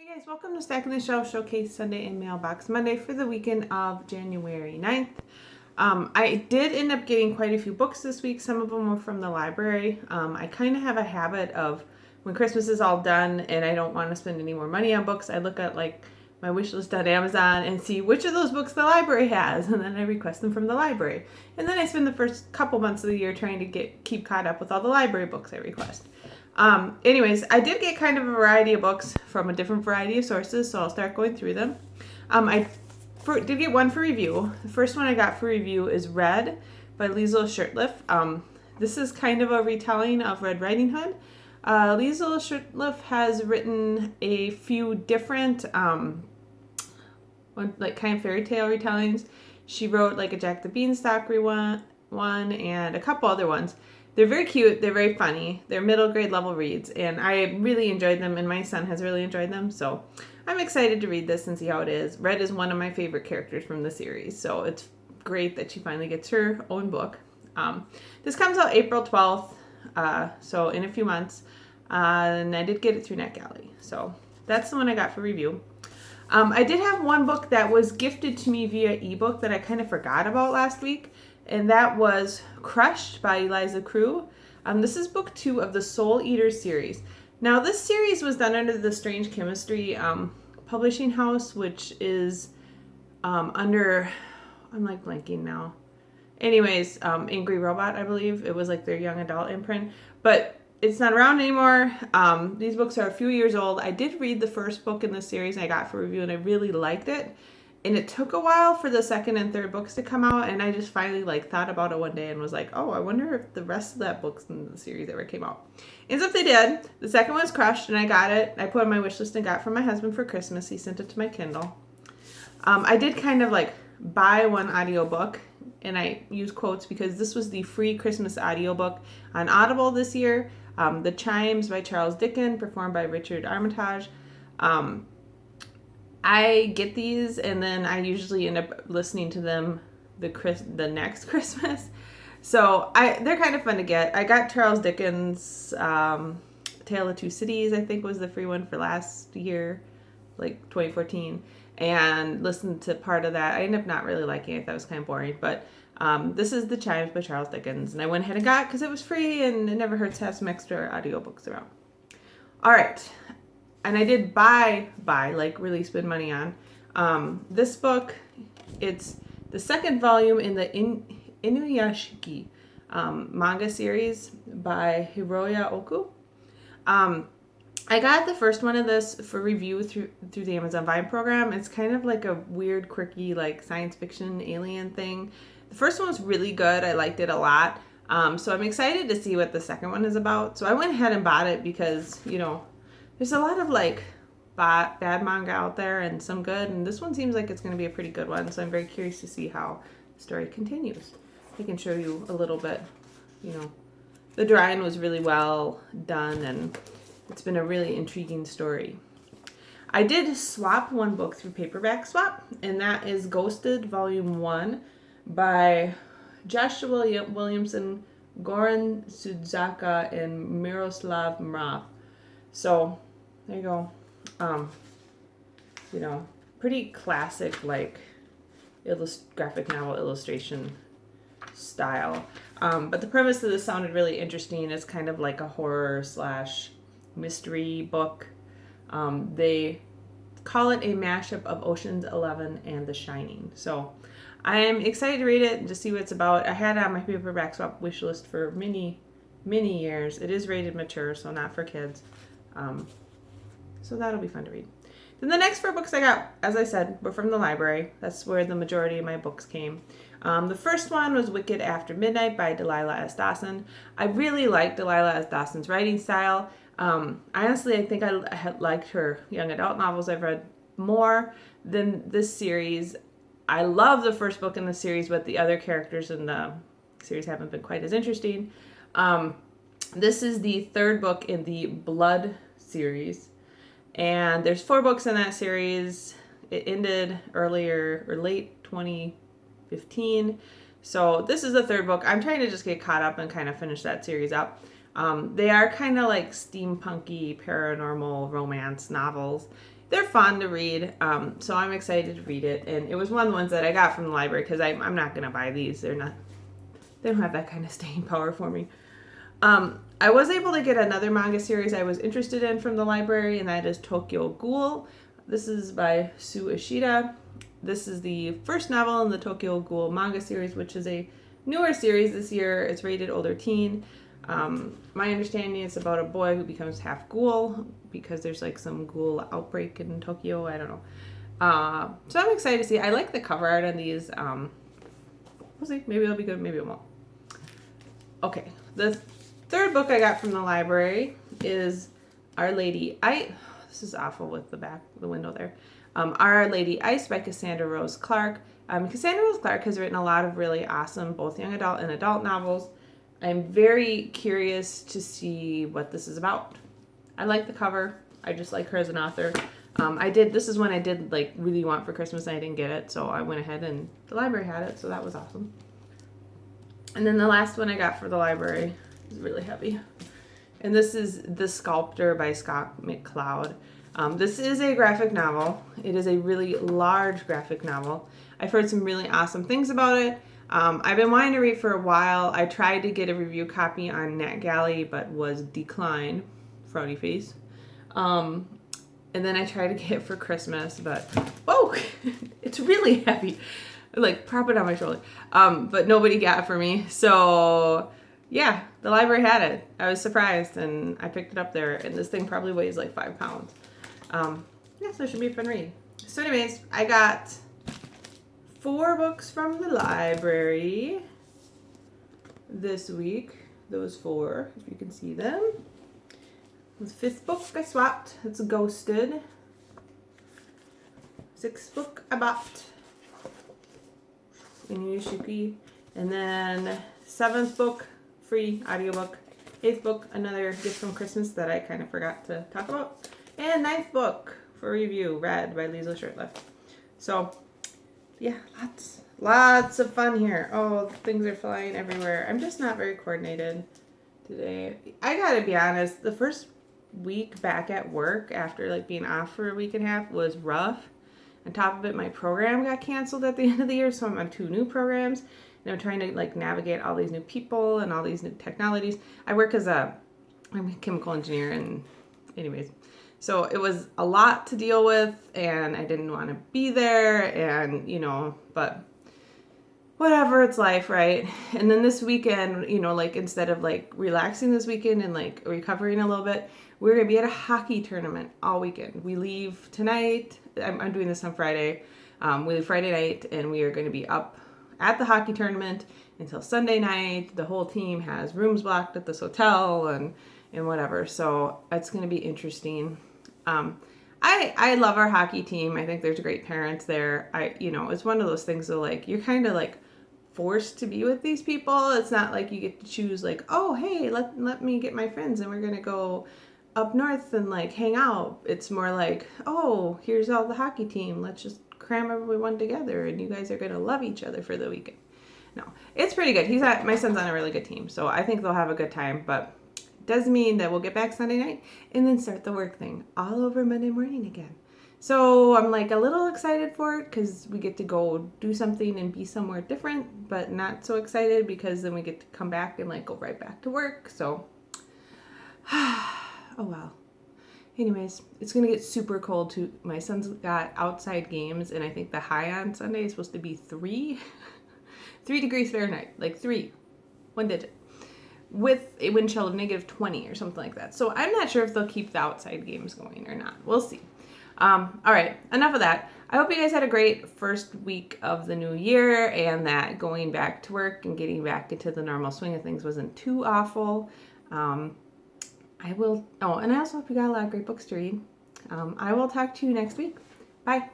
Hey guys, welcome to Stacking the Shelf Showcase Sunday and Mailbox Monday for the weekend of January 9th. I did end up getting quite a few books this week. Some of them were from the library. I kind of have a habit of when Christmas is all done and I don't want to spend any more money on books, I look at like my wish list on Amazon and see which of those books the library has, and then I request them from the library. And then I spend the first couple months of the year trying to keep caught up with all the library books I request. Anyways, I did get kind of a variety of books from a different variety of sources, so I'll start going through them. I did get one for review. The first one I got for review is Red by Liesl Shurtleff. This is kind of a retelling of Red Riding Hood. Liesl Shurtleff has written a few different kind of fairy tale retellings. She wrote like a Jack the Beanstalk one and a couple other ones. They're very cute. They're very funny. They're middle grade level reads, and I really enjoyed them, and my son has really enjoyed them, so I'm excited to read this and see how it is. Red is one of my favorite characters from the series, so it's great that she finally gets her own book. This comes out April 12th, so in a few months, and I did get it through NetGalley, so that's the one I got for review. I did have one book that was gifted to me via ebook that I kind of forgot about last week, and that was Crushed by Eliza Crew. This is book 2 of the Soul Eater series. Now, this series was done under the Strange Chemistry publishing house, which is under, I'm like blanking now. Anyways, Angry Robot, I believe. It was like their young adult imprint, but it's not around anymore. These books are a few years old. I did read the first book in the series I got for review, and I really liked it. And it took a while for the second and third books to come out, and I just finally thought about it one day and was like, oh, I wonder if the rest of that book's in the series ever came out. Ends up they did. The second one was Crushed, and I got it. I put it on my wish list and got it from my husband for Christmas. He sent it to my Kindle. I did kind of buy one audiobook, and I use quotes because this was the free Christmas audiobook on Audible this year. The Chimes by Charles Dickens, performed by Richard Armitage. I get these, and then I usually end up listening to them the next Christmas. So they're kind of fun to get. I got Charles Dickens' Tale of Two Cities, I think was the free one for last year, 2014, and listened to part of that. I ended up not really liking it. That was kind of boring, but this is The Chimes by Charles Dickens, and I went ahead and got it because it was free, and it never hurts to have some extra audiobooks around. All right. And I did buy, really spend money on. This book, it's the second volume in the Inuyashiki manga series by Hiroya Oku. I got the first one of this for review through the Amazon Vine program. It's kind of like a weird, quirky, science fiction alien thing. The first one was really good. I liked it a lot. So I'm excited to see what the second one is about. So I went ahead and bought it because, there's a lot of bad manga out there and some good, and this one seems like it's going to be a pretty good one, so I'm very curious to see how the story continues. I can show you a little bit. The drawing was really well done, and it's been a really intriguing story. I did swap one book through Paperback Swap, and that is Ghosted Volume 1 by Joshua Williamson, Goran Sudzaka, and Miroslav Mrav. So there you go. Pretty classic, graphic novel illustration style. But the premise of this sounded really interesting. It's kind of like a horror / mystery book. They call it a mashup of Ocean's 11 and The Shining. So I'm excited to read it and to see what it's about. I had it on my Paperback Swap wish list for many, many years. It is rated mature, so not for kids. So that'll be fun to read. Then the next 4 books I got, as I said, were from the library. That's where the majority of my books came. The first one was Wicked After Midnight by Delilah S. Dawson. I really like Delilah S. Dawson's writing style. Honestly, I think I had liked her young adult novels I've read more than this series. I love the first book in the series, but the other characters in the series haven't been quite as interesting. This is the 3rd book in the Blood series, and there's 4 books in that series. It ended late 2015, so this is the 3rd book. I'm trying to just get caught up and kind of finish that series up. They are kind of like steampunky paranormal romance novels. They're fun to read, so I'm excited to read it. And it was one of the ones that I got from the library because I'm not gonna buy these. They don't have that kind of staying power for me. I was able to get another manga series I was interested in from the library, and that is Tokyo Ghoul. This is by Sue Ishida. This is the first novel in the Tokyo Ghoul manga series, which is a newer series this year. It's rated older teen. My understanding is about a boy who becomes half ghoul because there's like some ghoul outbreak in Tokyo. I don't know. So I'm excited to see. I like the cover art on these. We'll see. Maybe it'll be good. Maybe it won't. Okay. The third book I got from the library is Our Lady This is awful with the window there. Our Lady Ice by Cassandra Rose Clark. Cassandra Rose Clark has written a lot of really awesome both young adult and adult novels. I'm very curious to see what this is about. I like the cover. I just like her as an author. This is one I did like really want for Christmas and I didn't get it, so I went ahead and the library had it, so that was awesome. And then the last one I got for the library is really heavy. And this is The Sculptor by Scott McCloud. This is a graphic novel. It is a really large graphic novel. I've heard some really awesome things about it. I've been wanting to read for a while. I tried to get a review copy on NetGalley, but was declined. Frowny face. And then I tried to get it for Christmas, but it's really heavy. Like, prop it on my shoulder. But nobody got it for me. So, yeah, the library had it. I was surprised, and I picked it up there. And this thing probably weighs like 5 pounds. So it should be a fun read. So anyways, I got 4 books from the library this week. Those 4, if you can see them. The 5th book I swapped. It's Ghosted. 6th book I bought. Inuyashuki. And then 7th book, free audiobook. 8th book, another gift from Christmas that I kind of forgot to talk about. And 9th book for review, Red by Liesl Shirtliff. So, yeah, lots of fun here. Oh, things are flying everywhere. I'm just not very coordinated today. I gotta be honest, the first week back at work after like being off for a week and a half was rough. On top of it, my program got canceled at the end of the year, so I'm on 2 new programs. And I'm trying to like navigate all these new people and all these new technologies. I work as I'm a chemical engineer, and anyways. So it was a lot to deal with, and I didn't want to be there, and, but whatever, it's life, right? And then this weekend, like instead of like relaxing this weekend and like recovering a little bit, we're going to be at a hockey tournament all weekend. We leave tonight. I'm doing this on Friday. We leave Friday night, and we are going to be up at the hockey tournament until Sunday night. The whole team has rooms blocked at this hotel and whatever. So it's going to be interesting. I love our hockey team. I think there's great parents there. It's one of those things that like, you're kind of like forced to be with these people. It's not like you get to choose like, oh, hey, let me get my friends and we're going to go up north and like hang out. It's more like, oh, here's all the hockey team. Let's just cram everyone together and you guys are going to love each other for the weekend. No, it's pretty good. My son's on a really good team. So I think they'll have a good time, but does mean that we'll get back Sunday night and then start the work thing all over Monday morning again. So I'm like a little excited for it because we get to go do something and be somewhere different, but not so excited because then we get to come back and like go right back to work. So, oh well. Anyways, it's going to get super cold too. My son's got outside games, and I think the high on Sunday is supposed to be 3 degrees Fahrenheit, like 3, 1 digit, with a wind chill of -20 or something like that. So I'm not sure if they'll keep the outside games going or not. We'll see. All right, enough of that. I hope you guys had a great first week of the new year and that going back to work and getting back into the normal swing of things wasn't too awful. And I also hope you got a lot of great books to read. I will talk to you next week. Bye.